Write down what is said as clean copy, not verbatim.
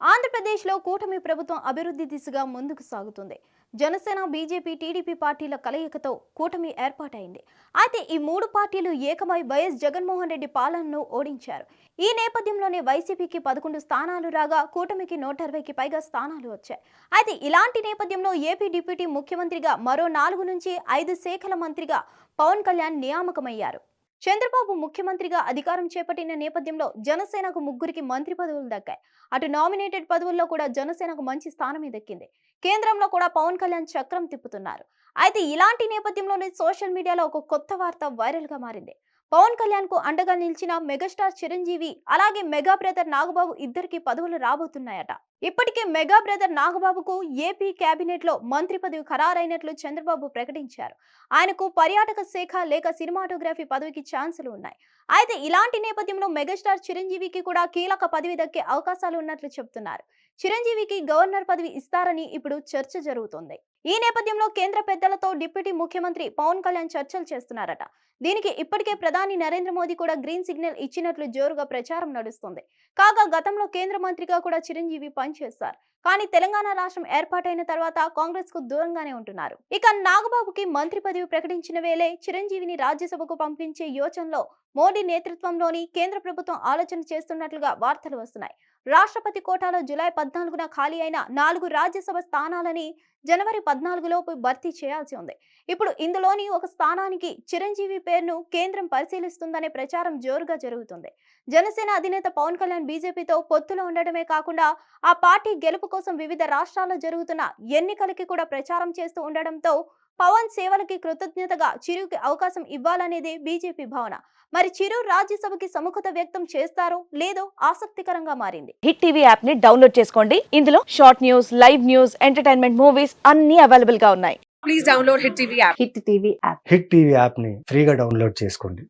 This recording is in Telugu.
ఆంధ్రప్రదేశ్లో కూటమి ప్రభుత్వం అభివృద్ధి దిశగా ముందుకు సాగుతుంది. జనసేన, బీజేపీ, టీడీపీ పార్టీల కలయికతో కూటమి ఏర్పాటైంది. అయితే ఈ మూడు పార్టీలు ఏకమై వైఎస్ జగన్మోహన్ రెడ్డి పాలనను ఓడించారు. ఈ నేపథ్యంలోనే వైసీపీకి 11 స్థానాలు రాగా కూటమికి 160కి పైగా స్థానాలు వచ్చాయి. అయితే ఇలాంటి నేపథ్యంలో ఏపీ డిప్యూటీ ముఖ్యమంత్రిగా మరో 4 నుంచి 5 శాఖల మంత్రిగా పవన్ కళ్యాణ్ నియామకమయ్యారు. చంద్రబాబు ముఖ్యమంత్రిగా అధికారం చేపట్టిన నేపథ్యంలో జనసేనకు 3కి మంత్రి పదవులు దక్కాయి. అటు నామినేటెడ్ పదవుల్లో కూడా జనసేనకు మంచి స్థానమే దక్కింది. కేంద్రంలో కూడా పవన్ కళ్యాణ్ చక్రం తిప్పుతున్నారు. అయితే ఇలాంటి నేపథ్యంలోనే సోషల్ మీడియాలో ఒక కొత్త వార్త వైరల్ గా మారింది. పవన్ కళ్యాణ్ కు అండగా నిలిచిన మెగాస్టార్ చిరంజీవి అలాగే మెగా బ్రదర్ నాగబాబు ఇద్దరికి పదవులు రాబోతున్నాయట. ఇప్పటికే మెగా బ్రదర్ నాగబాబుకు ఏపీ కేబినెట్ లో మంత్రి పదవి ఖరారైనట్లు చంద్రబాబు ప్రకటించారు. ఆయనకు పర్యాటక శాఖ లేక సినిమాటోగ్రఫీ పదవికి ఛాన్సులు ఉన్నాయి. అయితే ఇలాంటి నేపథ్యంలో మెగాస్టార్ చిరంజీవికి కూడా కీలక పదవి దక్కే అవకాశాలు ఉన్నట్లు చెబుతున్నారు. చిరంజీవికి గవర్నర్ పదవి ఇస్తారని ఇప్పుడు చర్చ జరుగుతోంది. ఈ నేపథ్యంలో కేంద్ర పెద్దలతో డిప్యూటీ ముఖ్యమంత్రి పవన్ కళ్యాణ్ చర్చలు చేస్తున్నారట. దీనికి ఇప్పటికే ప్రధాని నరేంద్ర మోదీ కూడా గ్రీన్ సిగ్నల్ ఇచ్చినట్లు జోరుగా ప్రచారం నడుస్తుంది. కాగా గతంలో కేంద్ర మంత్రిగా కూడా చిరంజీవి పనిచేస్తారు. కానీ తెలంగాణ రాష్ట్రం ఏర్పాటైన తర్వాత కాంగ్రెస్ కు దూరంగానే ఉంటున్నారు. ఇక నాగబాబుకి మంత్రి పదవి ప్రకటించిన వేళే చిరంజీవిని రాజ్యసభకు పంపించే యోచనలో మోడీ నేతృత్వంలోని కేంద్ర ప్రభుత్వం ఆలోచన చేస్తున్నట్లుగా వార్తలు వస్తున్నాయి. రాష్ట్రపతి కోటాలో జూలై 14న ఖాళీ అయిన 4 రాజ్యసభ స్థానాలని జనవరి 14లోపు భర్తీ చేయాల్సి ఉంది. ఇప్పుడు ఇందులోని ఒక స్థానానికి చిరంజీవి పేరును కేంద్రం పరిశీలిస్తుందనే ప్రచారం జోరుగా జరుగుతుంది. జనసేన అధినేత పవన్ కళ్యాణ్ బీజేపీతో పొత్తులో ఉండడమే కాకుండా ఆ పార్టీ గెలుపు కోసం వివిధ రాష్ట్రాల్లో జరుగుతున్న ఎన్నికలకి కూడా ప్రచారం చేస్తూ ఉండడంతో పవన్ సేవలకి కృతజ్ఞతగా చిరుకి అవకాశం ఇవ్వాలనేది బీజేపీ భావన. మరి చిరు రాజ్యసభకి సముఖత వ్యక్తం చేస్తారో లేదో ఆసక్తికరంగా మారింది. హిట్ టీవీ యాప్ ని డౌన్లోడ్ చేసుకోండి. ఇందులో short news, live news, entertainment movies అన్ని అవైలబుల్ గా ఉన్నాయి. Please download Hit TV app. Hit TV app. Hit TV యాప్ని ఫ్రీగా డౌన్లోడ్ చేసుకోండి.